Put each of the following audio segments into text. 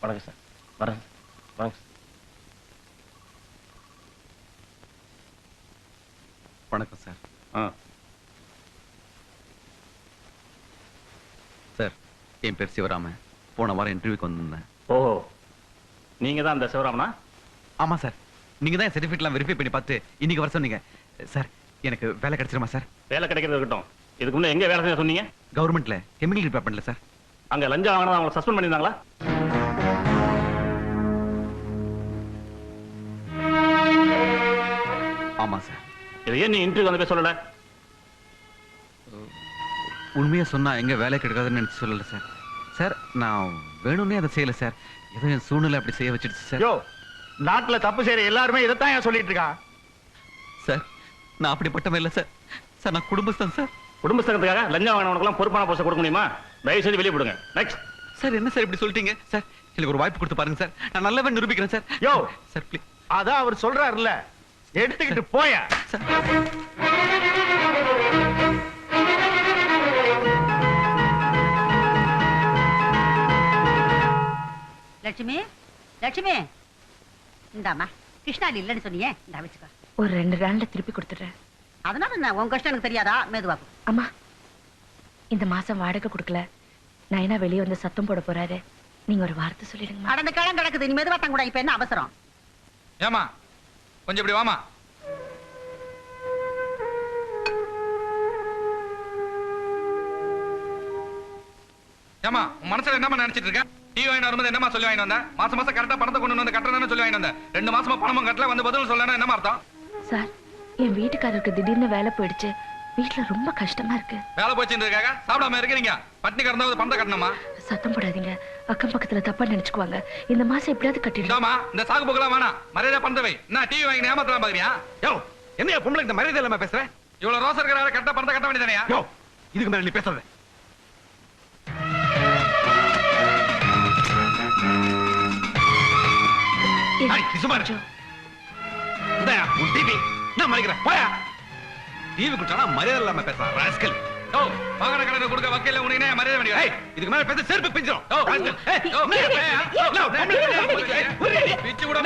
வணக்கம் சார். வரேன். வணக்கம் வணக்கம் சார். சார், என் பேர் சிவராமன். போன வாரம் இன்டர்வியூக்கு வந்திருந்தேன். ஓஹோ, நீங்க தான் அந்த சிவராமனா? ஆமா சார். நீங்க தான் சர்டிபிகேட்லாம் வெரிஃபை பண்ணி பார்த்து இன்னைக்கு வர சொன்னீங்க. சார், எனக்கு வேலை கிடைச்சிருமா சார்? வேலை கிடைக்கிறது இருக்கட்டும். இதுக்கு முன்னே எங்க வேலை செய்ய சொன்னீங்க? கவர்மெண்ட்ல கெமிக்கல் டிபார்ட்மெண்ட்ல சார். அங்க லஞ்சம் வாங்கினா அவங்களை சஸ்பெண்ட் பண்ணியிருந்தாங்களா? ஆமா சார். இது ஏன் நீ இன்டர்வியூ வந்து போய் சொல்லல? உண்மையா சொன்னா எங்க வேலை கிடைக்காதுன்னு நினைச்சு சொல்லல சார். சார், நான் வேணும்னே அதை செய்யல சார். ஏதோ என் சூழ்நிலை அப்படி செய்ய வச்சிடுச்சு சார். யோ, நாட்டுல தப்பு செய்யற எல்லாருமே இதைத்தான் ஏன் சொல்லிட்டு இருக்கான்? சார், நான் அப்படிப்பட்டவன் இல்ல சார். சார், நான் குடும்பஸ்தான் சார். குடும்பஸ்தகத்துக்காக லஞ்சம் வாங்கினவனுக்கெல்லாம் பொறுப்பான போஸ்ட் கொடுக்க முடியுமா? தயவு செய்து வெளியே போடுங்க. நெக்ஸ்ட். சார், என்ன சார் இப்படி சொல்லிட்டீங்க? சார், எனக்கு ஒரு வாய்ப்பு கொடுத்து பாருங்க சார். நான் நல்லவன் நிரூபிக்கிறேன் சார். யோ சார், ப்ளீஸ். அதான் அவர் சொல்றாருல்ல, எடுத்துக்கிட்டு போயா. லட்சுமி, லட்சுமி, இந்தாமா கிருஷ்ணாலி இல்லைன்னு சொன்னியே, இந்த வச்சுக்கோ. ஒரு 2 நாள்ல திருப்பி கொடுத்துடுறேன். அதனால என்ன, உன் கஷ்டம் எனக்கு தெரியாதா? மெதுவாக்கும். அம்மா, இந்த மாசம் வாடகை கொடுக்கல. நயனா வெளியே வந்து சத்தம் போட போறாரு. நீங்க ஒரு வார்த்தை சொல்லிடுங்க. அடந்த கிழங்கு கிடக்குது, நீ மெதுவா கூட. இப்ப என்ன அவசரம்? ஏமா கொஞ்சம் இப்படி வாமா. ஏமா, உன் மனசுல என்னமா நினைச்சிட்டு இருக்க? டிவி வாங்கி வரும்போது என்னமா சொல்லி வாங்கி வந்த? மாசம் மாசம் கரெக்டா பணத்தை கொண்டு வந்து கட்டுறதுன்னு சொல்லி வாங்கி வந்த. 2 மாசமா பணமும் கட்டல, வந்து பதில் சொல்லணும் என்னமா அர்த்தம்? சார், என் வீட்டுக்காரருக்கு திடீர்னு வேலை போயிடுச்சு. வீட்டுல ரொம்ப கஷ்டமா இருக்கு. வேலை போச்சுன்னு இருக்காங்க, சாப்பிடாம இருக்கிறீங்க. பட்டினி கிடந்தாவது பணத்தை கட்டணுமா? சத்தம் போடாதீங்க, அக்கம் பக்கத்துல தப்பா நினைச்சுக்குவாங்க. இந்த மாசம் எப்படியாவது கட்டிடுமா? இந்த சாகு போக்கலாம் வேணாம், மரியாதை பணத்தை வை. என்ன டிவி வாங்கி ஏமாத்தலாம் பாக்குறியா? யோ, என்ன பொம்பளை இந்த மரியாதை இல்லாம பேசுற? இவ்வளவு ரோசம் இருக்கிற கரெக்டா பணத்தை கட்ட வேண்டியதானயா? யோ, இதுக்கு மேல நீ பேசாத. டிவி குட்டானா மரியாதை இல்லாம பேசுறான் ராஸ்கல். ஓ, வாகன கடனை கொடுக்க வக்கீல உனக்கு மரியாதை வேண்டிய. இதுக்கு மேல பேச செருப்பு பிஞ்சிரும். பிச்சு விட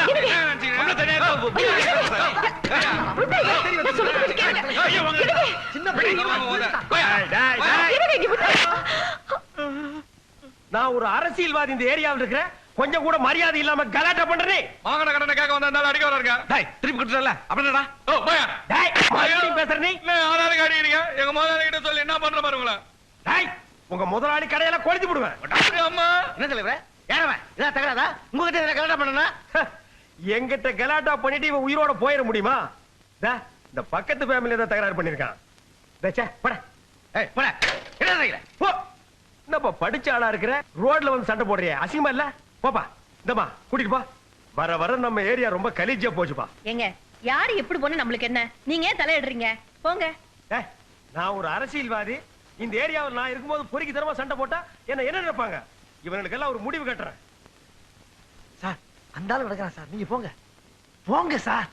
நான் ஒரு அரசியல்வாதி இந்த ஏரியாவில் இருக்கிறேன். கொஞ்சம் கூட மரியாதை இல்லாம கலாட்டா பண்றேன். வாகன கடனை கேட்க வந்தாலும் அடிக்க வர இருக்கா? திருப்பி கொடுத்துடல அப்படின்னா பேசுற நீ ஆதாரம் காட்டிக்கிறீங்க. எங்க முதலாளி கிட்ட சொல்லி என்ன பண்ற பாருங்களா? உங்க முதலாளி கடையில கொளுத்தி விடுவேன். அம்மா, என்ன தலைவர்? ஏறவன் இதா தகராதா? உங்ககிட்ட கலாட்டா பண்ணனா? எங்கிட்ட கலாட்டா பண்ணிட்டு இவன் உயிரோட போயிட முடியுமா? இந்த பக்கத்து ஃபேமிலி தான் தகராறு பண்ணிருக்கான். என்னப்பா படிச்ச ஆளா இருக்கிற, ரோட்ல வந்து சண்டை போடுறிய, அசிங்கமா இல்ல? போப்பா, இந்தமா கூட்டிட்டு போ. வர வர நம்ம ஏரியா ரொம்ப கலீஜியா போச்சுப்பா. எங்க யாரு எப்படி போன நம்மளுக்கு என்ன? நீங்க ஏன் தலையிடுறீங்க? போங்க. நான் ஒரு அரசியல்வாதி. இந்த ஏரியாவில் நான் இருக்கும்போது பொறுக்கி தரமா சண்டை போட்டா என்ன நினைப்பாங்க? இவனுக்கெல்லாம் ஒரு முடிவு கட்டுறேன் சார். அந்த ஆள் கிடக்குறான் சார், நீங்க போங்க போங்க சார்.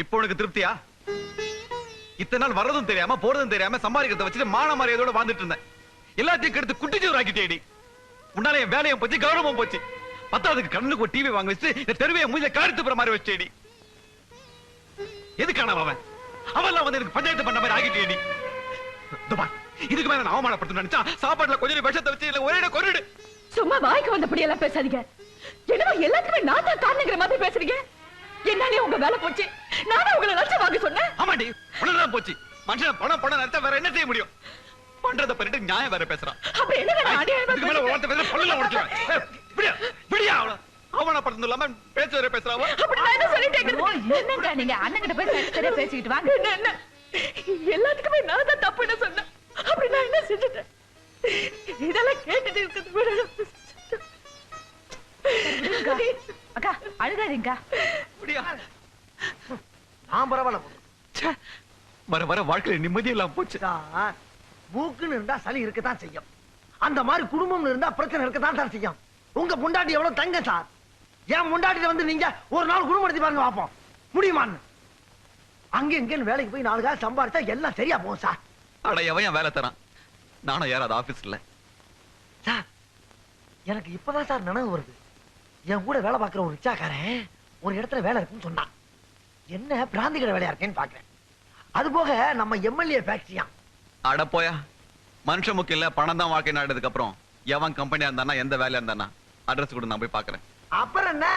இப்போ உனக்கு திருப்தியா? இத்தனை நாள் வர்றதும் தெரியாம போறதும் தெரியாம சம்பாதிக்கிறத வச்சுட்டு மான மரியாதையோட வாழ்ந்துட்டு இருந்தேன். எல்லாத்தையும் கெடுத்து குட்டிச்சோறு ஆக்கிட்டேடி. உன்னால என் வேலையும் போச்சு, கௌரவமும் போச்சு. பத்தாவதுக்கு கண்ணுக்கு ஒரு டிவி வாங்க வச்சு இந்த தெருவையை மூஞ்சில காரித்து போற மாதிரி வச்சேடி. எதுக்கான அவன் அவெல்லாம் வந்து எனக்கு பஞ்சாயத்து பண்ண மாதிரி ஆகிட்டேடி. இதுக்கு மேல நான் அவமானப்படுத்த நினைச்சா சாப்பாட்டுல கொஞ்சம் விஷத்தை வச்சு இல்ல ஒரே கொரிடு. சும்மா வாய்க்கு வந்தபடி எல்லாம் பேசாதீங்க. என்னவோ எல்லாத்துக்குமே நான் தான் காரணங்கிற மாதிரி பேசுறீங்க. என்னாலே உங்க வேலை போச்சு. நானே உங்களை லட்சம் வாங்க சொன்னேன். ஆமாடி, உனதான் போச்சு. மனுஷன் பணம் பணம் நினைச்சா வேற என்ன செய்ய முடியும்? பண்றத பண்ணிட்டு நியாயம் வேற பேசுறான். அப்ப என்ன இதுக்கு மேல வார்த்தை பேச பல்லுல உடைச்சுவேன். விடியா விடியா அவமானப்படுறது இல்லாம பேச வேற பேசுறாவோ. அப்படி நான் என்ன சொல்லிட்டே இருக்கேன்? என்னங்க நீங்க அண்ணன் கிட்ட போய் சரியா பேசிக்கிட்டு வாங்க. என்ன எல்லாத்துக்குமே நான் தான் தப்புன்னு சொன்னேன். அப்படி நான் என்ன செஞ்சுட்டேன்? இதெல்லாம் அடிக்காதீங்க. அப்படியா? நான் பரவாயில்ல. ச்சே, வர வர வாழ்க்கையில நிம்மதி இல்லாம போச்சு. சார், மூக்குன்னு இருந்தா சளி இருக்கத்தான் செய்யும். அந்த மாதிரி குடும்பம்னு இருந்தா பிரச்சனை இருக்கத்தான் சார் செய்யும். உங்க முண்டாட்டி எவ்வளவு தங்க சார்? என் முண்டாட்டில வந்து நீங்க ஒரு நாள் குடும்பம் நடத்தி பாருங்க பாப்போம். முடியுமான்னு? அங்க இங்கன்னு வேலைக்கு போய் 4 காசு சம்பாதிச்சா எல்லாம் சரியா போகும் சார். அட எவன் வேலை தரான்? நானும் யாராவது ஆபீஸ் இல்ல சார், எனக்கு இப்பதான் சார் நினைவு வருது. என் கூட வேலை பார்க்கிற ஒரு ரிச்சாக்காரன் ஒரு இடத்துல வேலை இருக்குன்னு சொன்னான். என்ன பிராந்தி கடை வேலையா இருக்கேன்னு பாக்குறேன். அது போக நம்ம எம்எல்ஏ ஃபேக்டரியா. அட போயா, மனுஷ முக்கியம் இல்ல, பணம் தான் வாழ்க்கை நாடுறதுக்கு அப்புறம் எவன் கம்பெனியா இருந்தானா எந்த வேலையா இருந்தானா அட்ரஸ் கூட நான் போய் பாக்குறேன். அப்புறம் என்ன,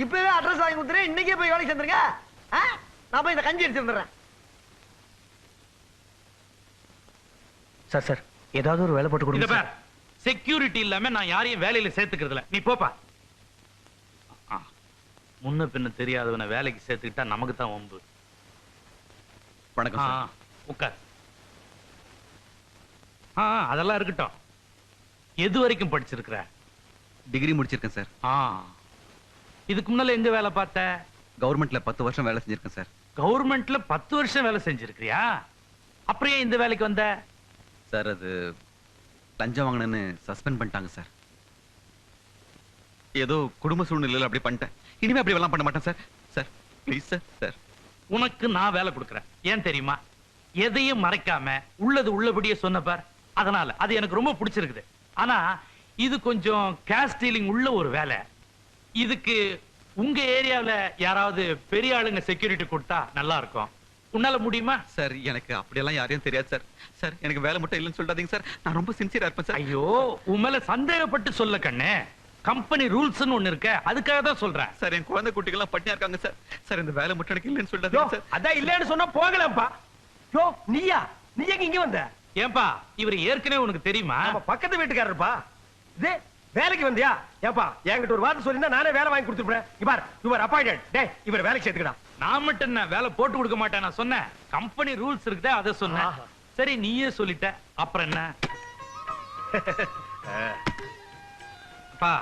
இப்பவே அட்ரஸ் வாங்கி கொடுத்துறேன். இன்னைக்கே போய் வேலைக்கு சேர்ந்துருங்க. நான் போய் இந்த கஞ்சி எடுத்து வந்துடுறேன். சார் சார், ஏதாவது ஒரு வேலை போட்டு இத கொடுங்க. பார், செக்யூரிட்டி இல்லாம நான் யாரையும் வேலையில சேர்த்துக்கிறது இல்ல. நீ போப்பா. முன்ன பின்ன தெரியாதவனை வேலைக்கு சேர்த்துக்கிட்டா நமக்கு தான் வம்பு. வணக்கம் சார். உட்கார். அதெல்லாம் இருக்கட்டும். எது வரைக்கும் படிச்சிருக்கிற? டிகிரி முடிச்சிருக்கேன் சார். இதுக்கு முன்னால எங்க வேலை பார்த்த? கவர்மெண்ட்ல 10 வருஷம் வேலை செஞ்சிருக்கேன் சார். கவர்மெண்ட்ல 10 வருஷம் வேலை செஞ்சிருக்கியா? அப்புறம் ஏன் இந்த வேலைக்கு வந்த? சார், அது லஞ்சம் வாங்கினேன்னு சஸ்பெண்ட் பண்ணிட்டாங்க சார். ஏதோ குடும்ப சூழ்நிலையில அப்படி பண்ணிட்டேன். இனிமே அப்படி எல்லாம் பண்ண மாட்டேன் sir. Sir please sir. Sir, உனக்கு நான் வேலை கொடுக்கறேன். ஏன் தெரியுமா? எதையும் மறைக்காம உள்ளது உள்ளபடியே சொன்ன பார். அதனால அது எனக்கு ரொம்ப பிடிச்சிருக்குது. ஆனா இது கொஞ்சம் கேஷ் ஸ்டீலிங் உள்ள ஒரு வேலை. இதுக்கு உங்க ஏரியாவுல யாராவது பெரிய ஆளுங்க செக்யூரிட்டி கொடுத்தா நல்லா இருக்கும். உன்னால முடியுமா? சார், எனக்கு அப்படியெல்லாம் யாரையும் தெரியாது சார். சார், எனக்கு வேலை மட்டும் இல்லைன்னு சொல்லாதீங்க சார். நான் ரொம்ப சின்சியரா இருப்பேன் சார். ஐயோ, உன் மேல சந்தேகப்பட்டு சொல்ல கண்ணே. கம்பெனி ரூல்ஸ்னு ஒண்ணு இருக்க, அதுக்காக தான் சொல்றேன். சார், என் குழந்தை குட்டிகள்லாம் பட்டினியா இருக்காங்க சார். சார், இந்த வேலை மட்டும் எனக்கு இல்லைன்னு சொல்லாதீங்க சார். அதான் இல்லன்னு சொன்னா போகலாம்ப்பா. யோ, நீயா? நீ எங்க இங்க வந்த? ஏன்பா, இவர் ஏற்கனவே உனக்கு தெரியுமா? நம்ம பக்கத்து வீட்டுக்காரருப்பா. இது வேலைக்கு வந்தியா? ஏப்பா, என்கிட்ட ஒரு வார்த்தை சொல்லிருந்தா நானே வேலை வாங்கி கொடுத்துருப்பேன். இவர் யுவர் அப்பாயிண்டட். டேய், இவர் வேலைக்கு சேர்த்துக்கடா. நான் மட்டும் என்ன வேலை போட்டு கொடுக்க மாட்டேன் நான் சொன்னேன். கம்பெனி ரூல்ஸ் இருக்குதே, அதை சொன்னேன். ஆஹா. சரி, நீயே சொல்லிட்ட, அப்புறம் என்ன? அப்பா,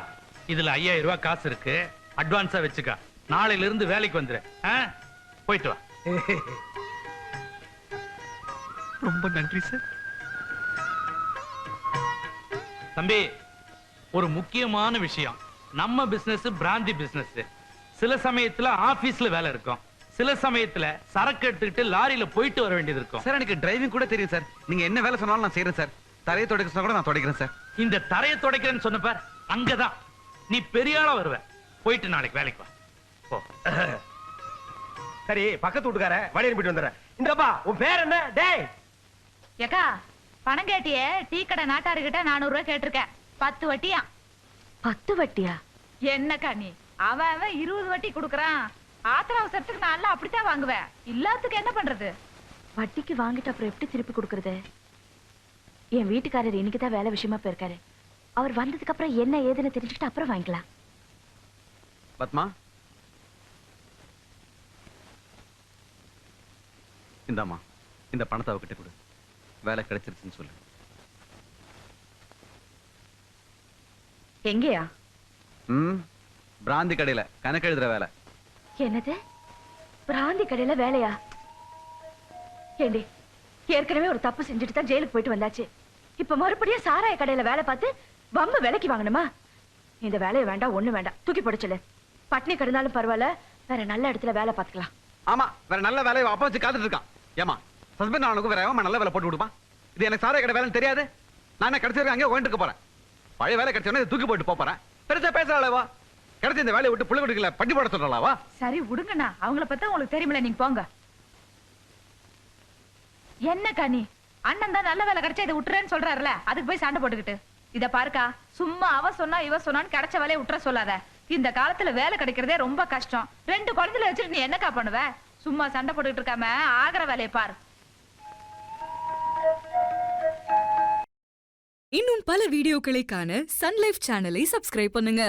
இதுல 5000 ரூபாய் காசு இருக்கு. அட்வான்ஸா வச்சுக்க. நாளையில இருந்து வேலைக்கு வந்துரு. போயிட்டு வா. ரொம்ப நன்றி சார். தம்பி, ஒரு முக்கியமான விஷயம். நம்ம பிசினஸ் பிராந்தி பிசினஸ். சில சமயத்துல ஆபீஸ்ல வேலை இருக்கும், சில சமயத்துல சரக்கு எடுத்துக்கிட்டு லாரியில போயிட்டு வர வேண்டியது இருக்கும். சார், எனக்கு டிரைவிங் கூட தெரியும் சார். நீங்க என்ன வேலை சொன்னாலும் நான் செய்யறேன் சார். தரையை துடைக்க சொன்னா கூட நான் துடைக்கிறேன் சார். இந்த தரையை துடைக்கிறேன்னு சொன்ன பார், அங்கதான் நீ பெரிய ஆளா வருவ. போயிட்டு நாளைக்கு வேலைக்கு வா. போ. சரி, பக்கத்து வீட்டுக்கார வழி அனுப்பிட்டு வந்துடுறேன். இந்தப்பா, உன் பேர் என்ன? டேய், ஏக்கா, பணம் கேட்டியே, டீ கடை நாட்டாருக்கிட்ட 400 ரூபாய் கேட்டிருக்கேன். 10 வட்டியா? 10 வட்டியா? என்னக்கா நீ? அவன் 20 வட்டி கொடுக்கறான். ஆத்திர அவசரத்துக்கு நான் எல்லாம் அப்படித்தான் வாங்குவேன். இல்லாததுக்கு என்ன பண்றது? வட்டிக்கு வாங்கிட்டு அப்புறம் எப்படி திருப்பி கொடுக்கறது? என் வீட்டுக்காரர் இன்னைக்கு தான் வேலை விஷயமா போயிருக்காரு. அவர் வந்ததுக்கு அப்புறம் என்ன ஏதுன்னு தெரிஞ்சுக்கிட்டு அப்புறம் வாங்கிக்கலாம். பத்மா, இந்தாமா, இந்த பணத்தை அவகிட்ட கொடு. வேலை கிடைச்சிருச்சுன்னு சொல்லு. எங்கயா? பிராந்தி கடையில கணக்கு எழுதுற வேலை. என்னது? பிராந்தி கடையில வேலையா? ஏண்டி, ஏற்கனவே ஒரு தப்பு செஞ்சுட்டு தான் ஜெயிலுக்கு போயிட்டு வந்தாச்சு. இப்ப மறுபடியும் சாராய கடையில வேலை பார்த்து வம்பு விலைக்கு வாங்கணுமா? இந்த வேலையை வேண்டாம், ஒண்ணு வேண்டாம், தூக்கி போடுச்சல. பட்னி கிடந்தாலும் பரவாயில்ல, வேற நல்ல இடத்துல வேலை பார்த்துக்கலாம். ஆமா, வேற நல்ல வேலையை அப்பா வச்சு காத்துட்டு இருக்கான். ஏமா, ஹஸ்பண்ட் அவனுக்கு வேற நல்ல வேலை போட்டு கொடுப்பான். இது எனக்கு சாராய கடை வேலைன்னு தெரியாது. நான் என்ன கிடைச்சிருக்கேன், அங்கே ஓயிட்டு இருக்க போறேன். பழைய வேலை கிடைச்சோன்னே தூக்கி போட்டு போறேன். பெருசா பேசுறாளவா? கிடைச்ச இந்த வேலையை விட்டு புள்ள குடிக்கல பட்டி போட சொல்றாளவா? சரி விடுங்கண்ணா, அவங்கள பத்தி உங்களுக்கு தெரியுமில்ல, நீங்க போங்க. என்னக்கா நீ? அண்ணன் தான் நல்ல வேலை கிடைச்சா இதை விட்டுறேன்னு சொல்றாருல, அதுக்கு போய் சண்டை போட்டுக்கிட்டு. இத பாருக்கா, சும்மா அவ சொன்னா இவ சொன்னான்னு கிடைச்ச வேலையை விட்டுற சொல்லாத. இந்த காலத்துல வேலை கிடைக்கிறதே ரொம்ப கஷ்டம். 2 குழந்தைகளை வச்சுட்டு நீ என்னக்கா பண்ணுவ? சும்மா சண்டை போட்டுக்கிட்டு இருக்காம ஆகிற வேலையை பாரு. இன்னும் பல வீடியோக்களை காண சன் லைஃப் சேனலை சப்ஸ்கிரைப் பண்ணுங்க.